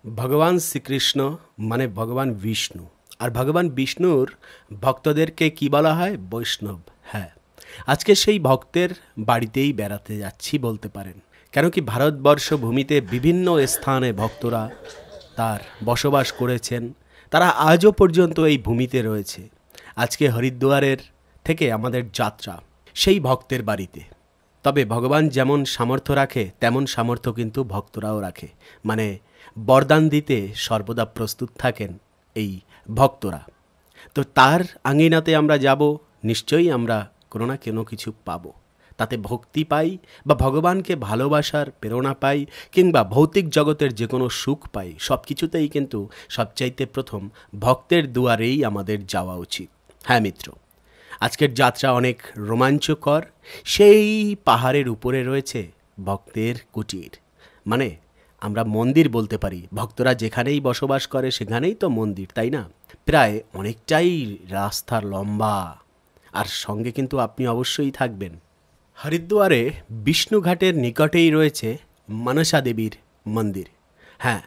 ভগবান শ্রীকৃষ্ণ মানে ভগবান বিষ্ণু। আর ভগবান বিষ্ণুর ভক্তদেরকে কি বলা হয়? বৈষ্ণব। হ্যাঁ, আজকে সেই ভক্তের বাড়িতেই বেড়াতে যাচ্ছি বলতে পারেন। কেন কি ভারতবর্ষ ভূমিতে বিভিন্ন স্থানে ভক্তরা তার বসবাস করেছেন, তারা আজও পর্যন্ত এই ভূমিতে রয়েছে। আজকে হরিদ্বারের থেকে আমাদের যাত্রা সেই ভক্তের বাড়িতে। তবে ভগবান যেমন সামর্থ্য রাখে তেমন সামর্থ্য কিন্তু ভক্তরাও রাখে, মানে বরদান দিতে সর্বদা প্রস্তুত থাকেন এই ভক্তরা। তো তার আঙিনাতে আমরা যাব, নিশ্চয়ই আমরা কোনো না কোনো কিছু পাবো। তাতে ভক্তি পাই বা ভগবানকে ভালোবাসার প্রেরণা পাই, কিংবা ভৌতিক জগতের যে কোনো সুখ পাই, সব কিছুতেই কিন্তু সবচাইতে প্রথম ভক্তের দুয়ারেই আমাদের যাওয়া উচিত। হ্যাঁ মিত্র, আজকের যাত্রা অনেক রোমাঞ্চকর। সেই পাহাড়ের উপরে রয়েছে ভক্তের কুটির, মানে আমরা মন্দির বলতে পারি। ভক্তরা যেখানেই বসবাস করে সেখানেই তো মন্দির, তাই না? প্রায় অনেকটাই রাস্তা লম্বা, আর সঙ্গে কিন্তু আপনি অবশ্যই থাকবেন। হরিদ্বারে বিষ্ণুঘাটের নিকটেই রয়েছে মনসা দেবীর মন্দির। হ্যাঁ,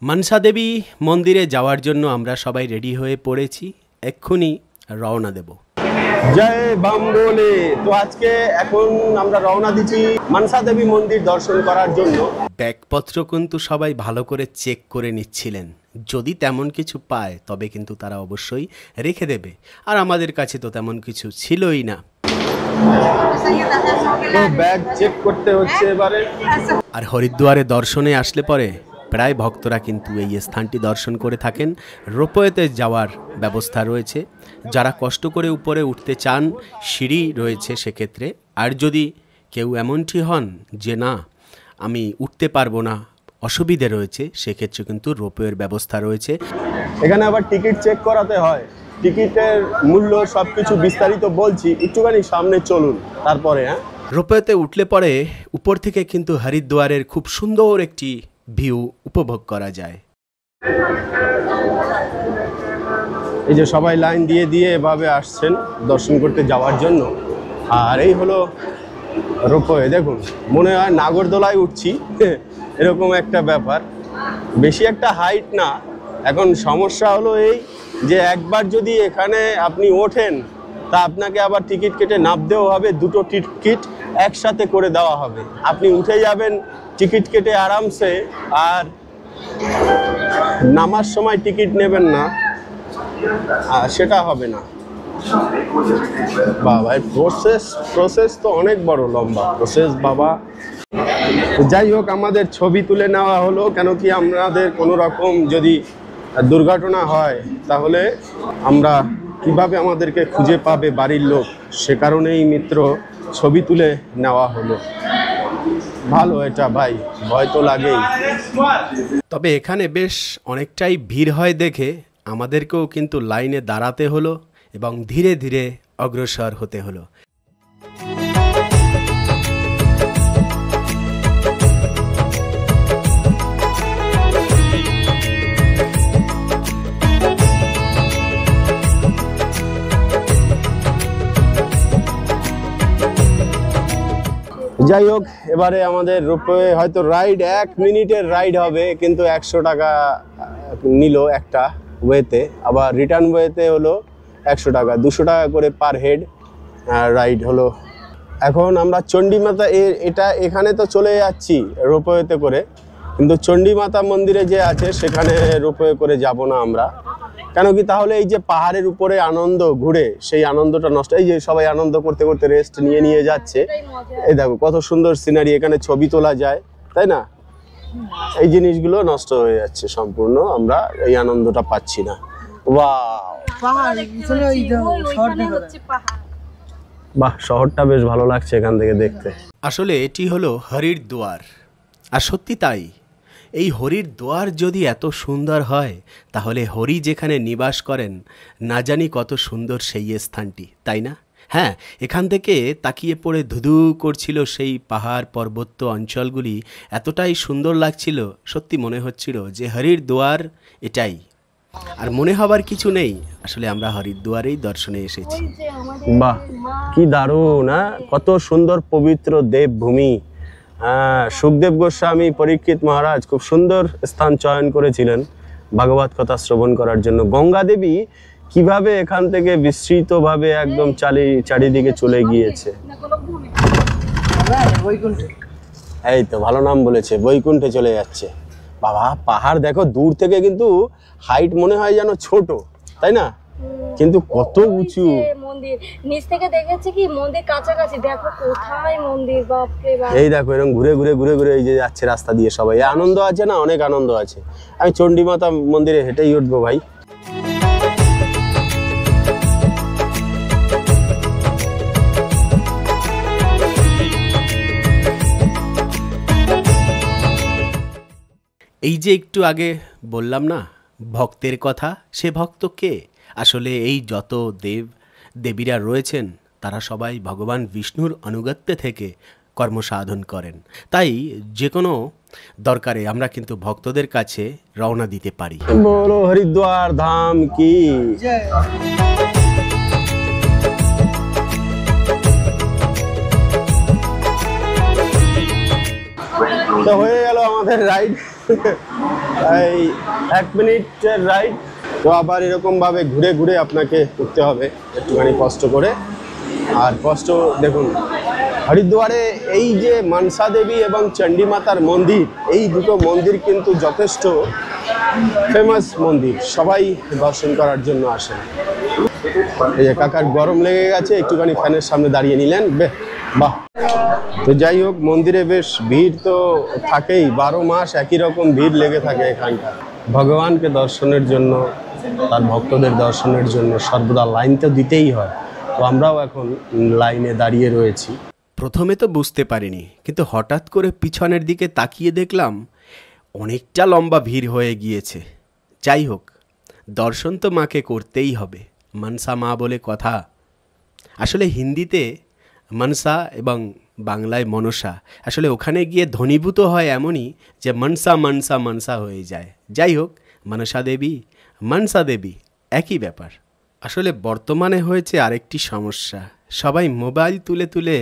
মনসা দেবী মন্দিরে যাওয়ার জন্য আমরা সবাই রেডি হয়ে পড়েছি, এক্ষুনি রওনা দেব। জয় বাম বলে। তো আজকে এখন আমরা রওনা দিচ্ছি মনসা দেবী মন্দির দর্শন করার জন্য। ব্যাগপত্র কিন্তু সবাই ভালো করে চেক করে নিচ্ছিলেন, যদি তেমন কিছু পায় তবে কিন্তু তারা অবশ্যই রেখে দেবে। আর আমাদের কাছে তো তেমন কিছু ছিলই না, তো ব্যাগ চেক করতে হচ্ছে এবারে। আর হরিদ্বারে দর্শনে আসলে পরে প্রায় ভক্তরা কিন্তু এই স্থানটি দর্শন করে থাকেন। রোপওয়েতে যাওয়ার ব্যবস্থা রয়েছে, যারা কষ্ট করে উপরে উঠতে চান সিঁড়ি রয়েছে সেক্ষেত্রে। আর যদি কেউ এমনটি হন যে না আমি উঠতে পারবো না, অসুবিধে রয়েছে, সেক্ষেত্রে কিন্তু রোপওয়ের ব্যবস্থা রয়েছে। এখানে আবার টিকিট চেক করাতে হয়, টিকিটের মূল্য সবকিছু বিস্তারিত বলছি, একটুখানি সামনে চলুন তারপরে। হ্যাঁ, রোপওয়েতে উঠলে পরে উপর থেকে কিন্তু হরিদ্বারের খুব সুন্দর একটি ভিউ উপভোগ করা যায়। এই যে সবাই লাইন দিয়ে দিয়ে এভাবে আসছেন দর্শন করতে যাওয়ার জন্য। আর এই হলো রোপওয়ে, দেখুন মনে হয় নাগরদোলায় উঠছি এরকম একটা ব্যাপার। বেশি একটা হাইট না। এখন সমস্যা হলো এই যে একবার যদি এখানে আপনি ওঠেন তা আপনাকে আবার টিকিট কেটে নামতেও হবে, দুটো টিকিট একসাথে করে দেওয়া হবে। আপনি উঠে যাবেন টিকিট কেটে আরামসে, আর নামার সময় টিকিট নেবেন না, সেটা হবে না। বাবা প্রসেস তো অনেক বড় লম্বা প্রসেস বাবা। যাই হোক, আমাদের ছবি তুলে নেওয়া হলো, কেন কি আমাদের কোনো রকম যদি দুর্ঘটনা হয় তাহলে আমরা কিভাবে আমাদেরকে খুঁজে পাবে বাড়ির লোক, সে কারণেই মিত্র ছবি তুলে নেওয়া হলো। ভালো এটা ভাই, ভয় তো লাগেই। তবে এখানে বেশ অনেকটাই ভিড় হয় দেখে আমাদেরকেও কিন্তু লাইনে দাঁড়াতে হলো এবং ধীরে ধীরে অগ্রসর হতে হলো। যাই হোক, এবারে আমাদের রোপওয়ে হয়তো রাইড 1 মিনিটের রাইড হবে, কিন্তু 100 টাকা নিল একটা ওয়েতে, আবার রিটার্ন ওয়েতে হলো 100 টাকা, 200 টাকা করে পার হেড রাইড হলো। এখন আমরা চণ্ডীমাতা এটা এখানে তো চলে যাচ্ছি রোপওয়েতে করে, কিন্তু চণ্ডীমাতা মন্দিরে যে আছে সেখানে রোপওয়ে করে যাব না আমরা। কেন কি তাহলে এই যে পাহাড়ের উপরে আনন্দ ঘুরে সেই আনন্দটা নষ্ট। এই যে সবাই আনন্দ করতে করতে রেস্ট নিয়ে যাচ্ছে, এই দেখো কত সুন্দর সিনারি, এখানে ছবি তোলা যায়, তাই না? এই জিনিসগুলো নষ্ট হয়ে যাচ্ছে সম্পূর্ণ, আমরা এই আনন্দটা পাচ্ছি না। বাহ, শহরটা বেশ ভালো লাগছে এখান থেকে দেখতে। আসলে এটি হলো হরিদ্বার, আর সত্যি তাই। এই হরিদ্বার যদি এত সুন্দর হয় তাহলে হরি যেখানে নিবাস করেন না জানি কত সুন্দর সেই স্থানটি, তাই না? হ্যাঁ, এখান থেকে তাকিয়ে পড়ে ধুধু করছিল সেই পাহাড় পর্বত অঞ্চলগুলি, এতটাই সুন্দর লাগছিল, সত্যি মনে হচ্ছিল যে হরিদ্বার এটাই। আর মনে হবার কিছু নেই, আসলে আমরা হরিদ্বারেই দর্শনে এসেছি। বাহ, কি দারুণ! কত সুন্দর পবিত্র দেবভূমি, সুখদেব গোস্বামী পরীক্ষিত মহারাজ খুব সুন্দর স্থান চয়ন করেছিলেন ভাগবত কথা শ্রবণ করার জন্য। গঙ্গা দেবী কিভাবে এখান থেকে বিস্তৃতভাবে একদম চারিদিকে চলে গিয়েছে। এই তো ভালো নাম বলেছে, বৈকুণ্ঠে চলে যাচ্ছে। বাবা পাহাড় দেখো দূর থেকে কিন্তু হাইট মনে হয় যেন ছোট, তাই না? কিন্তু কত উঁচু মন্দির, নিচ থেকে দেখেছি কি মন্দির কাছাকাছি, দেখো কোথায় মন্দির, বাপ রে বাপ। এই দেখো এরকম ঘুরে ঘুরে ঘুরে ঘুরে এই যে যাচ্ছে রাস্তা দিয়ে সবাই, আনন্দ আছে না, অনেক আনন্দ আছে। আমি চণ্ডীমাতা মন্দিরে হেঁটেই উঠবো ভাই। এই যে একটু আগে বললাম না ভক্তের কথা, সে ভক্ত কে? আসলে এই যত দেব দেবীরা রয়েছেন তারা সবাই ভগবান বিষ্ণুর আনুগত্যে থেকে কর্মসাধন করেন। তাই যে কোনো দরকারে আমরা কিন্তু ভক্তদের কাছে রওনা দিতে পারি। বলো হরিদ্বার ধাম কি। তো হয়ে গেল আমাদের রাইড, এই 1 মিনিটের রাইড। তো আবার এরকম ভাবে ঘুরে ঘুরে আপনাকে উঠতে হবে একটুখানি কষ্ট করে। আর কষ্ট দেখুন, হরিদ্বারে এই যে মনসা দেবী এবং চণ্ডী মাতার মন্দির, এই দুটো মন্দির কিন্তু যথেষ্ট ফেমাস মন্দির, সবাই দর্শন করার জন্য আসেন। এই যে কাকার গরম লেগে গেছে, একটুখানি ফ্যানের সামনে দাঁড়িয়ে নিলেন, বাহ। তো যাই হোক, মন্দিরে বেশ ভিড় তো থাকেই, 12 মাস একই রকম ভিড় লেগে থাকে এখানটা। ভগবানকে দর্শনের জন্য, তার ভক্তদের দর্শনের জন্য সর্বদা লাইন তো দিতেই হয়। তো আমরাও এখন লাইনে দাঁড়িয়ে রয়েছি। প্রথমে তো বুঝতে পারিনি, কিন্তু হঠাৎ করে পিছনের দিকে তাকিয়ে দেখলাম অনেকটা লম্বা ভিড় হয়ে গিয়েছে। যাই হোক, দর্শন তো মাকে করতেই হবে, মনসা মা বলে কথা। আসলে হিন্দিতে মনসা এবং বাংলায় মনসা, আসলে ওখানে গিয়ে ধ্বনিভূত হয় এমনই যে মনসা মনসা মনসা হয়ে যায়। যাই হোক, মনসা দেবী মনসা দেবী একই ব্যাপার। আসলে বর্তমানে হয়েছে আরেকটি সমস্যা, সবাই মোবাইল তুলে তুলে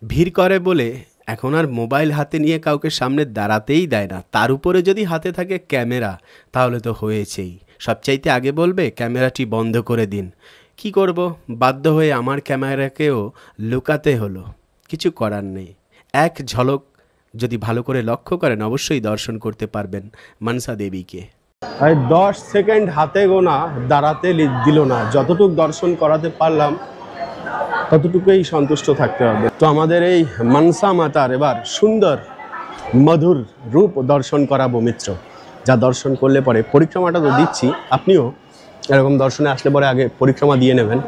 ভিড় করে বলে এখন আর মোবাইল হাতে নিয়ে কাউকে সামনে দাঁড়াতেই দেয় না। তার উপরে যদি হাতে থাকে ক্যামেরা, তাহলে তো হয়েছেই, সবচাইতে আগে বলবে ক্যামেরাটি বন্ধ করে দিন। কি করব, বাধ্য হয়ে আমার ক্যামেরাকেও লুকাতে হলো, কিছু করার নেই। এক ঝলক যদি ভালো করে লক্ষ্য করেন অবশ্যই দর্শন করতে পারবেন মনসা দেবীকে। 10 সেকেন্ড হাতে গোনা দাঁড়াতে দিল না, যতটুকু দর্শন করাতে পারলাম ততটুকুই সন্তুষ্ট থাকতে হবে। তো আমাদের এই মনসা মাতার এবার সুন্দর মধুর রূপ দর্শন করাবো মিত্র, যা দর্শন করলে পরে পরিক্রমাটা তো দিচ্ছি, আপনিও এরকম দর্শনে আসলে পরে আগে পরিক্রমা দিয়ে নেবেন।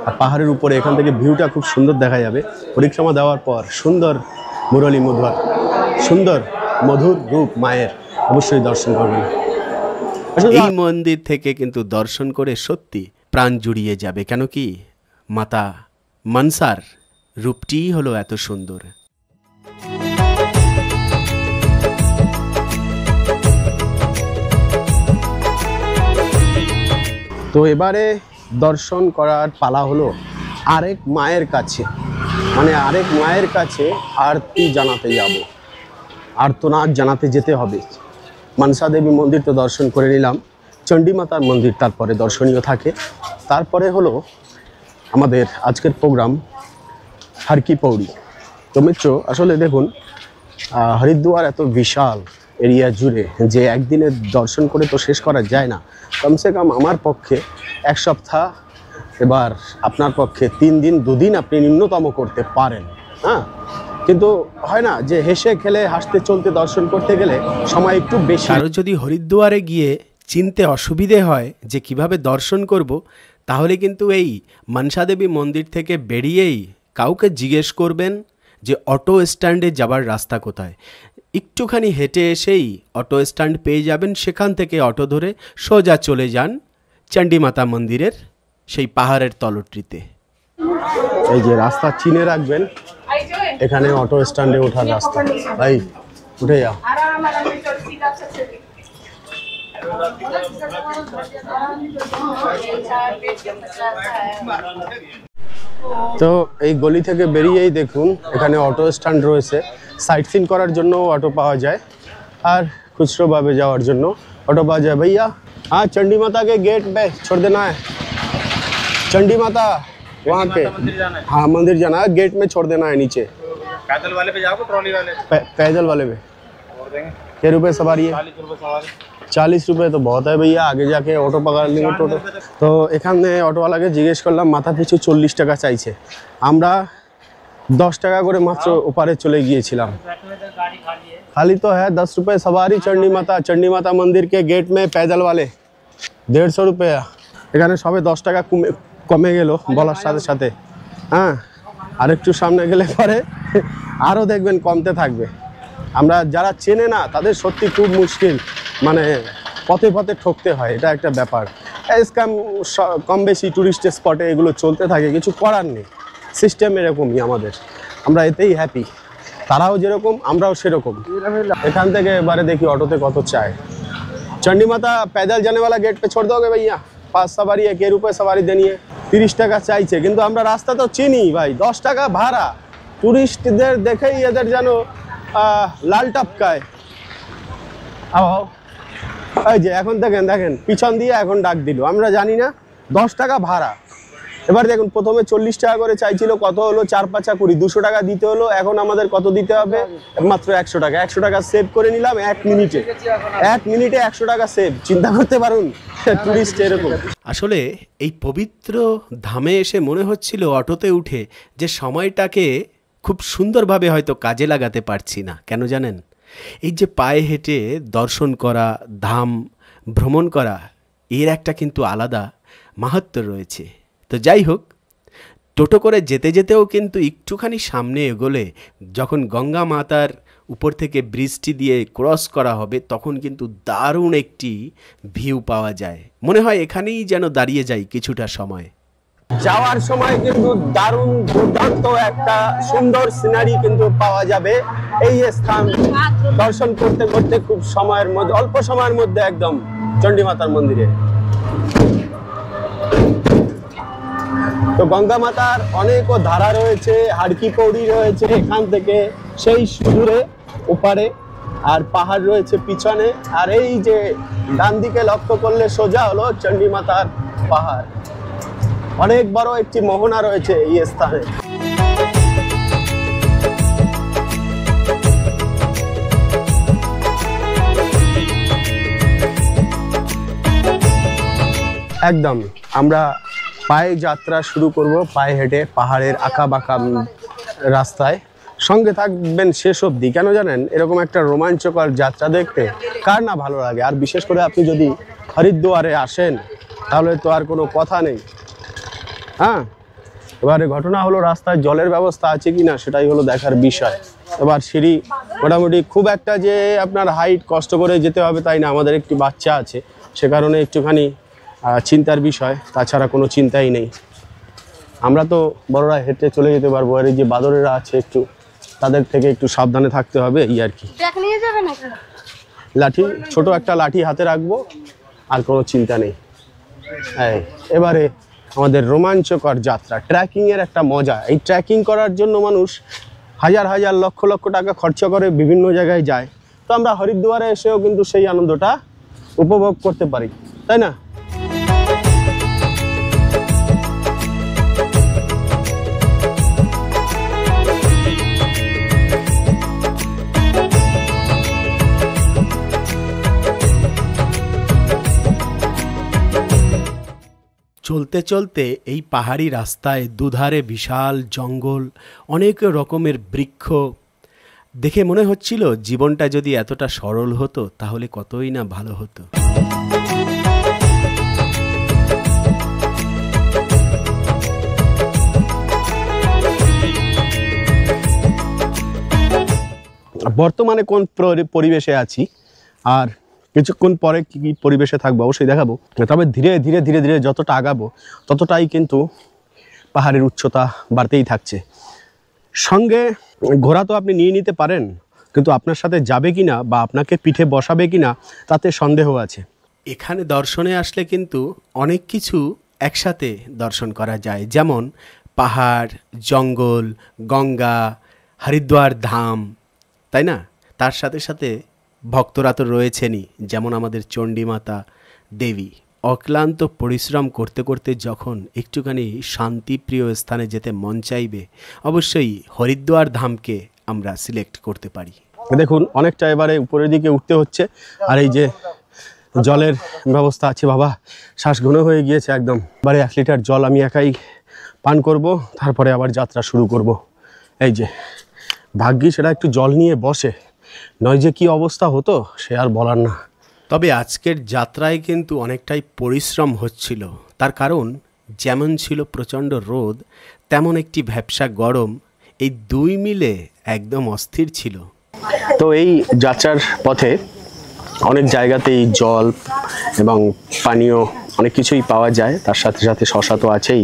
আর পাহাড়ের উপরে এখান থেকে ভিউটা খুব সুন্দর দেখা যাবে। পরিক্রমা দেওয়ার পর সুন্দর মুরলী মধুর সুন্দর মধুর রূপ মায়ের অবশ্যই দর্শন করবেন। এই মন্দির থেকে কিন্তু দর্শন করে সত্যি প্রাণ জুড়িয়ে যাবে, কেন কি মাতা মনসার রূপটিই হলো এত সুন্দর। তো এবারে দর্শন করার পালা হলো আরেক মায়ের কাছে, মানে আরেক মায়ের কাছে আরতি জানাতে যাব, আর্তনাদ জানাতে যেতে হবে। মনসা দেবী মন্দির তো দর্শন করে নিলাম, চণ্ডী মাতার মন্দির তারপরে দর্শনীয় থাকে। তারপরে হলো আমাদের আজকের প্রোগ্রাম হর কি পৌড়ি। তো মিত্র, আসলে দেখুন হরিদ্বার এত বিশাল এরিয়া জুড়ে যে একদিনে দর্শন করে তো শেষ করা যায় না। কমসে কম আমার পক্ষে 1 সপ্তাহ, এবার আপনার পক্ষে 3 দিন 2 দিন আপনি ন্যূনতম করতে পারেন। হ্যাঁ, কিন্তু হয় না যে হেসে খেলে হাসতে চলতে দর্শন করতে গেলে সময় একটু বেশি। আরও যদি হরিদ্বারে গিয়ে চিনতে অসুবিধে হয় যে কিভাবে দর্শন করব, তাহলে কিন্তু এই মনসা দেবী মন্দির থেকে বেরিয়েই কাউকে জিজ্ঞেস করবেন যে অটো স্ট্যান্ডে যাবার রাস্তা কোথায়। একটুখানি হেঁটে এসেই অটো স্ট্যান্ড পেয়ে যাবেন, সেখান থেকে অটো ধরে সোজা চলে যান চণ্ডী মাতা মন্দিরের সেই পাহাড়ের তলটিতে। এই যে রাস্তা চিনে রাখবেন, এখানে অটো স্ট্যান্ডে ওঠার রাস্তা, ভাই উঠে যাও। তো এই গলি থেকে বেরিয়েই দেখুন এখানে অটো স্ট্যান্ড রয়েছে, সাইট সিন করার জন্য অটো পাওয়া যায় আর খুচরোভাবে যাওয়ার জন্য ऑटो पास है। भैया हाँ चंडी माता के गेट पे छोड़ देना है, चंडी माता वहाँ के हाँ मंदिर जाना है, गेट में छोड़ देना है नीचे। पैदल वाले पे जाओगे ट्रॉली वाले पैदल वाले पे और देंगे क्या रुपए सवारी है? 40 रुपए सवारी। 40 रुपए तो बहुत है भैया, आगे जाके ऑटो पकड़ लेंगे টোটো। তো এখানে অটোওয়ালাকে জিজ্ঞেস করলাম মাথা পিছু 40 টাকা চাইছে, আমরা 10 টাকা করে মাত্র ওপারে চলে গিয়েছিলাম। खाली तो है 10 रुपए सवारी चंडी माता मंदिर के गेट में पैदल वाले 150 रुपया। এখানে সবে 10 টাকা কমে গেল বলার সাথে সাথে। হ্যাঁ আর একটু সামনে গেলে পরে আরও দেখবেন কমতে থাকবে। আমরা যারা চেনে না তাদের সত্যি খুব মুশকিল, মানে পথে পথে ঠকতে হয়, এটা একটা ব্যাপার। স্ক্যাম কম বেশি টুরিস্ট স্পটে এগুলো চলতে থাকে, কিছু করার নেই, সিস্টেম এরকমই আমাদের, আমরা এতেই হ্যাপি। তারাও যেরকম আমরাও সেরকম। এখান থেকে এবারে দেখি অটোতে কত চায়। चंडी माता पैदल जाने वाला गेट पे छोड़ दोगे भैया? 5 सवारी है, के रुपए सवारी देनी है? 30 টাকা চাইছে, কিন্তু আমরা রাস্তা তো চিনি ভাই, 10 টাকা ভাড়া। টুরিস্টদের দেখেই এদের যেন লাল টপকায়। এই যে এখন দেখেন পিছন দিয়ে এখন ডাক দিল, আমরা জানি না 10 টাকা ভাড়া। এবার দেখুন প্রথমে 40 টাকা করে চাইছিল, কত হলো 4 5 20, 200 টাকা দিতে হলো। এখন আমাদের কত দিতে হবে? মাত্র 100 টাকা। 100 টাকা সেভ করে নিলাম 1 মিনিটে। 1 মিনিটে 100 টাকা সেভ, চিন্তা করতে পারুন টুরিস্ট এরকম। আসলে এই পবিত্র ধামে এসে মনে হচ্ছিল অটোতে উঠে যে সময়টাকে খুব সুন্দরভাবে হয়তো কাজে লাগাতে পারছি না। কেন জানেন? এই যে পায়ে হেঁটে দর্শন করা, ধাম ভ্রমণ করা, এর একটা কিন্তু আলাদা মাহাত্ম্য রয়েছে। তো যাই হোক, টোটো করে যেতে যেতেও কিন্তু একটুখানি সামনে এগোলে যখন গঙ্গা মাতার উপর থেকে ব্রিজটি দিয়ে ক্রস করা হবে তখন কিন্তু দারুণ একটি ভিউ পাওয়া যায়। মনে হয় এখানেই যেন দাঁড়িয়ে যাই কিছুটা সময়। যাওয়ার সময় কিন্তু দারুণ দুর্দান্ত একটা সুন্দর সিনারি কিন্তু পাওয়া যাবে। এই স্থান দর্শন করতে করতে খুব সময়ের মধ্যে, অল্প সময়ের মধ্যে একদম চণ্ডী মাতার মন্দিরে। তো গঙ্গা মাতার অনেক ধারা রয়েছে, হাড়কি পৌড়ি রয়েছে এখান থেকে সেই সুদূরে ওপারে, আর পাহাড় রয়েছে পিছনে। আর এই যে ডান দিকে লক্ষ্য করলে সোজা হলো চণ্ডী মাতার পাহাড়। অনেক বড় একটি মোহনা রয়েছে এই স্থানে। একদম আমরা পায়ে যাত্রা শুরু করব, পায়ে হেঁটে পাহাড়ের আঁকা বাঁকা রাস্তায়। সঙ্গে থাকবেন শেষ অবধি। কেন জানেন? এরকম একটা রোমাঞ্চকর যাত্রা দেখতে কার না ভালো লাগে। আর বিশেষ করে আপনি যদি হরিদ্বারে আসেন তাহলে তো আর কোনো কথা নেই। হ্যাঁ, এবারে ঘটনা হলো রাস্তায় জলের ব্যবস্থা আছে কি না সেটাই হলো দেখার বিষয়। এবার সিঁড়ি মোটামুটি খুব একটা যে আপনার হাইট কষ্ট করে যেতে হবে তাই না, আমাদের একটি বাচ্চা আছে সে কারণে একটুখানি চিন্তার বিষয়, তাছাড়া কোনো চিন্তাই নেই। আমরা তো বড়রা হেঁটে চলে যেতে পারবো, আর এই যে বাদরেরা আছে একটু তাদের থেকে একটু সাবধানে থাকতে হবে এই আর কি। লাঠি, ছোট একটা লাঠি হাতে রাখবো, আর কোনো চিন্তা নেই। এবারে আমাদের রোমাঞ্চকর যাত্রা, ট্রেকিংয়ের একটা মজা। এই ট্রেকিং করার জন্য মানুষ হাজার হাজার লক্ষ লক্ষ টাকা খরচা করে বিভিন্ন জায়গায় যায়। তো আমরা হরিদ্বারে এসেও কিন্তু সেই আনন্দটা উপভোগ করতে পারি, তাই না? চলতে চলতে এই পাহাড়ি রাস্তায় দুধারে বিশাল জঙ্গল, অনেক রকমের বৃক্ষ দেখে মনে হচ্ছিল জীবনটা যদি এতটা সরল হতো তাহলে কতই না ভালো হতো। বর্তমানে কোন পরিবেশে আছি আর কিছুক্ষণ পরে কি পরিবেশে থাকবো অবশ্যই দেখাবো। তবে ধীরে ধীরে ধীরে ধীরে যতটা আগাবো ততটাই কিন্তু পাহাড়ের উচ্চতা বাড়তেই থাকছে। সঙ্গে ঘোড়া তো আপনি নিয়ে নিতে পারেন, কিন্তু আপনার সাথে যাবে কিনা বা আপনাকে পিঠে বসাবে কিনা তাতে সন্দেহ আছে। এখানে দর্শনে আসলে কিন্তু অনেক কিছু একসাথে দর্শন করা যায়, যেমন পাহাড়, জঙ্গল, গঙ্গা, হরিদ্বার ধাম, তাই না? তার সাথে সাথে ভক্তরা তো রয়েছেনই, যেমন আমাদের চণ্ডীমাতা দেবী। অক্লান্ত পরিশ্রম করতে করতে যখন একটুখানি শান্তিপ্রিয় স্থানে যেতে মন চাইবে, অবশ্যই হরিদ্বার ধামকে আমরা সিলেক্ট করতে পারি। দেখুন অনেকটা এবারে উপরের দিকে উঠতে হচ্ছে, আর এই যে জলের ব্যবস্থা আছে বাবা, শ্বাস ঘন হয়ে গিয়েছে একদম। এবারে 1 লিটার জল আমি একাই পান করব, তারপরে আবার যাত্রা শুরু করব। এই যে ভাগ্যি সেটা একটু জল নিয়ে বসে, নয় যে কি অবস্থা হতো সে আর বলার না। তবে আজকের যাত্রায় কিন্তু অনেকটাই পরিশ্রম হচ্ছিল, তার কারণ যেমন ছিল প্রচণ্ড রোদ, তেমন একটি ভ্যাপসা গরম, এই দুই মিলে একদম অস্থির ছিল। তো এই যাত্রার পথে অনেক জায়গাতেই জল এবং পানীয় অনেক কিছুই পাওয়া যায়, তার সাথে সাথে শশা তো আছেই।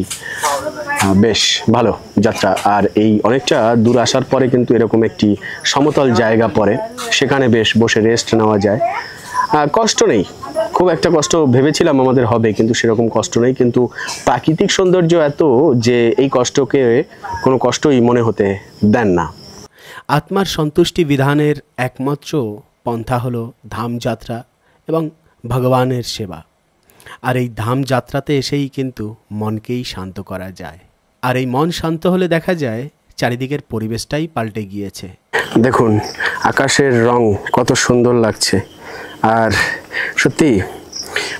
বেশ ভালো যাত্রা। আর এই অনেকটা দূর আসার পরে কিন্তু এরকম একটি সমতল জায়গা পড়ে, সেখানে বেশ বসে রেস্ট নেওয়া যায়। কষ্ট নেই, খুব একটা কষ্ট ভেবেছিলাম আমাদের হবে, কিন্তু সেরকম কষ্ট নেই। কিন্তু প্রাকৃতিক সৌন্দর্য এত যে এই কষ্টকে কোনো কষ্টই মনে হতে দেন না। আত্মার সন্তুষ্টি বিধানের একমাত্র পন্থা হলো ধাম যাত্রা এবং ভগবানের সেবা। আর এই ধাম যাত্রাতে এসেই কিন্তু মনকেই শান্ত করা যায়। আর এই মন শান্ত হলে দেখা যায় চারিদিকের পরিবেশটাই পাল্টে গিয়েছে। দেখুন আকাশের রং কত সুন্দর লাগছে। আর সত্যি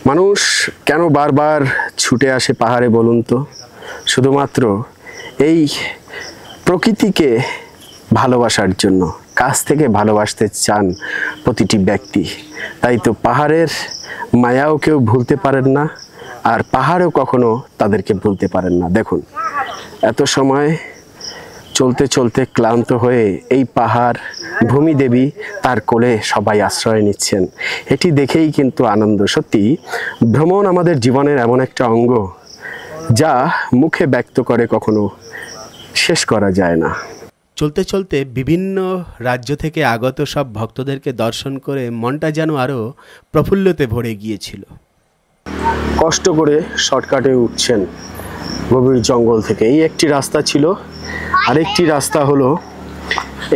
মানুষ কেন বারবার ছুটে আসে পাহাড়ে বলুন তো? শুধুমাত্র এই প্রকৃতিকে ভালোবাসার জন্য, কাছ থেকে ভালোবাসতে চান প্রতিটি ব্যক্তি। তাই তো পাহাড়ের মায়াও কেউ ভুলতে পারেন না, আর পাহাড়ও কখনো তাদেরকে ভুলতে পারেন না। দেখুন এত সময় চলতে চলতে ক্লান্ত হয়ে এই পাহাড় ভূমিদেবী তার কোলে সবাই আশ্রয় নিচ্ছেন, এটি দেখেই কিন্তু আনন্দ। সত্যি ভ্রমণ আমাদের জীবনের এমন একটা অঙ্গ যা মুখে ব্যক্ত করে কখনো শেষ করা যায় না। চলতে চলতে বিভিন্ন রাজ্য থেকে আগত সব ভক্তদেরকে দর্শন করে মনটা যেন আরও প্রফুল্লতে ভরে গিয়েছিল। কষ্ট করে শর্টকাটে উঠছেন গভীর জঙ্গল থেকে। এই একটি রাস্তা ছিল, আরেকটি রাস্তা হলো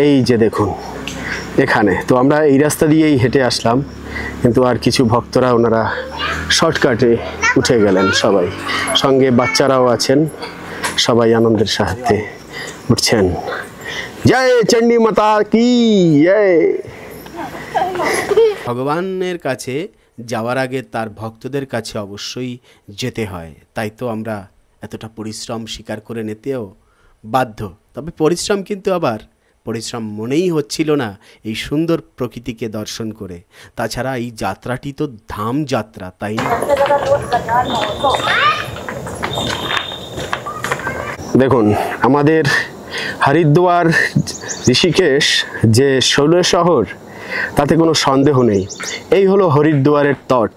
এই যে দেখুন এখানে। তো আমরা এই রাস্তা দিয়েই হেঁটে আসলাম, কিন্তু আর কিছু ভক্তরা ওনারা শর্টকাটে উঠে গেলেন সবাই, সঙ্গে বাচ্চারাও আছেন, সবাই আনন্দের সাথে উঠছেন। জয় চণ্ডী মাতা কি জয়। ভগবানের কাছে যাওয়ার আগে তার ভক্তদের কাছে অবশ্যই যেতে হয়, তাই তো আমরা এতটা পরিশ্রম স্বীকার করে নিতেও বাধ্য। তবে পরিশ্রম কিন্তু আবার পরিশ্রম মনেই হচ্ছিল না এই সুন্দর প্রকৃতিকে দর্শন করে। তাছাড়া এই যাত্রাটি তো ধাম যাত্রা, তাই না? দেখুন আমাদের হরিদ্বার ঋষিকেশ যে শৈল শহর, তাতে কোনো সন্দেহ নেই। এই হলো হরিদ্বারের তট,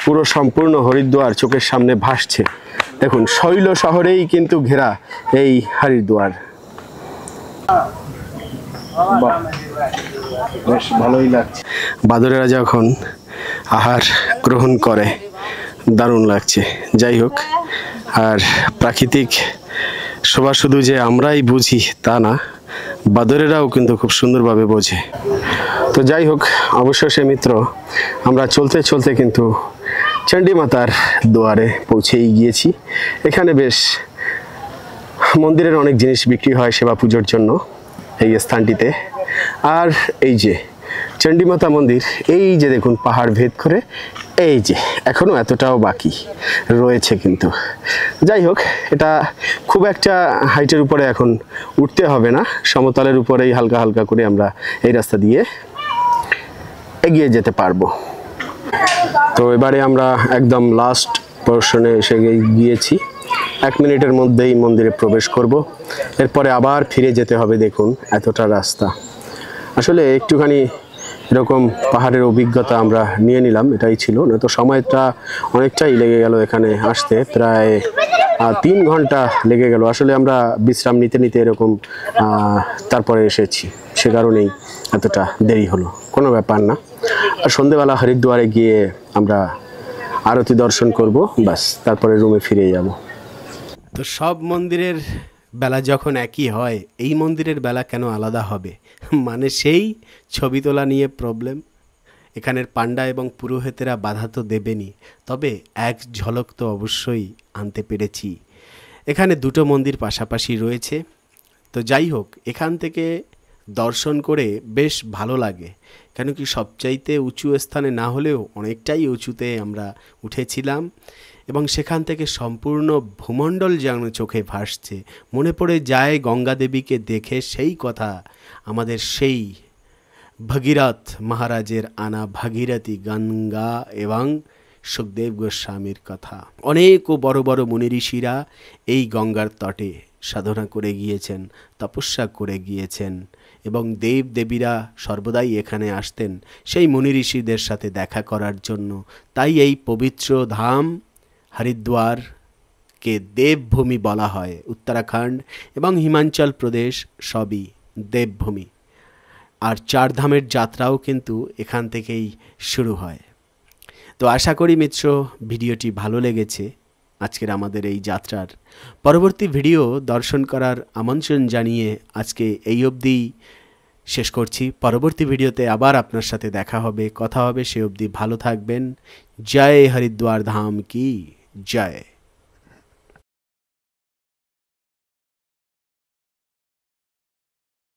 পুরো সম্পূর্ণ হরিদ্বার চোখের সামনে ভাসছে। দেখুন শৈল শহরেই কিন্তু ঘেরা এই হরিদ্বার। বেশ ভালোই লাগছে। বাদরেরা যখন আহার গ্রহণ করে দারুণ লাগছে। যাই হোক, আর প্রাকৃতিক শোভা শুধু যে আমরাই বুঝি তা না, বাদরেরাও কিন্তু খুব সুন্দরভাবে বোঝে। তো যাই হোক, অবশেষে মিত্র আমরা চলতে চলতে কিন্তু চণ্ডী মাতার দুয়ারে পৌঁছেই গিয়েছি। এখানে বেশ মন্দিরের অনেক জিনিস বিক্রি হয় সেবা পুজোর জন্য এই স্থানটিতে। আর এই যে চণ্ডী মাতা মন্দির, এই যে দেখুন পাহাড় ভেদ করে, এই যে এখনো এতটাও বাকি রয়েছে। কিন্তু যাই হোক, এটা খুব একটা হাইটের উপরে এখন উঠতে হবে না, সমতলের উপরেই হালকা হালকা করে আমরা এই রাস্তা দিয়ে এগিয়ে যেতে পারবো। তো এবারে আমরা একদম লাস্ট পোর্শনে এসে গিয়েছি। 1 মিনিটের মধ্যেই মন্দিরে প্রবেশ করব, এরপরে আবার ফিরে যেতে হবে। দেখুন এতটা রাস্তা, আসলে একটুখানি এরকম পাহাড়ের অভিজ্ঞতা আমরা নিয়ে নিলাম, এটাই ছিল। না তো সময়টা অনেকটাই লেগে গেল এখানে আসতে, প্রায় 3 ঘন্টা লেগে গেল। আসলে আমরা বিশ্রাম নিতে নিতে এরকম তারপরে এসেছি, সে কারণেই এতটা দেরি হলো। কোনো ব্যাপার না। আর সন্ধেবেলা হরিদ্বারে গিয়ে আমরা আরতি দর্শন করব, ব্যাস তারপরে রুমে ফিরে যাব। তো সব মন্দিরের বেলা যখন একই হয় এই মন্দিরের বেলা কেন আলাদা হবে? মানে সেই ছবি তোলা নিয়ে প্রবলেম। এখানের পাণ্ডা এবং পুরোহিতেরা বাধা তো দেবেনি, তবে এক ঝলক তো অবশ্যই আনতে পেরেছি। এখানে দুটো মন্দির পাশাপাশি রয়েছে। তো যাই হোক, এখান থেকে দর্শন করে বেশ ভালো লাগে, কেন কি সবচাইতে উঁচু স্থানে না হলেও অনেকটাই উঁচুতে আমরা উঠেছিলাম এবং সেখান থেকে সম্পূর্ণ ভূমণ্ডল যেন চোখে ভাসছে। মনে পড়ে যায় গঙ্গা দেবীকে দেখে সেই কথা, আমাদের সেই ভগীরথ মহারাজের আনা ভাগীরথী গঙ্গা এবং সুখদেব গোস্বামীর কথা। অনেক বড় বড় মুনি ঋষিরা এই গঙ্গার তটে সাধনা করে গিয়েছেন, তপস্যা করে গিয়েছেন এবং দেব দেবীরা সর্বদাই এখানে আসতেন সেই মুনি ঋষিদের সাথে দেখা করার জন্য। তাই এই পবিত্র ধাম হরিদ্বারকে দেবভূমি বলা হয়। উত্তরাখণ্ড এবং হিমাচল প্রদেশ সবই দেবভূমি। আর চারধামের যাত্রাও কিন্তু এখান থেকেই শুরু হয়। তো আশা করি মিত্র ভিডিওটি ভালো লেগেছে। আজকের আমাদের এই যাত্রার পরবর্তী ভিডিও দর্শন করার আমন্ত্রণ জানিয়ে আজকে এই অবধি শেষ করছি। পরবর্তী ভিডিওতে আবার আপনার সাথে দেখা হবে, কথা হবে। সে অবধি ভালো থাকবেন। জয় হরিদ্বার ধাম কি জয়।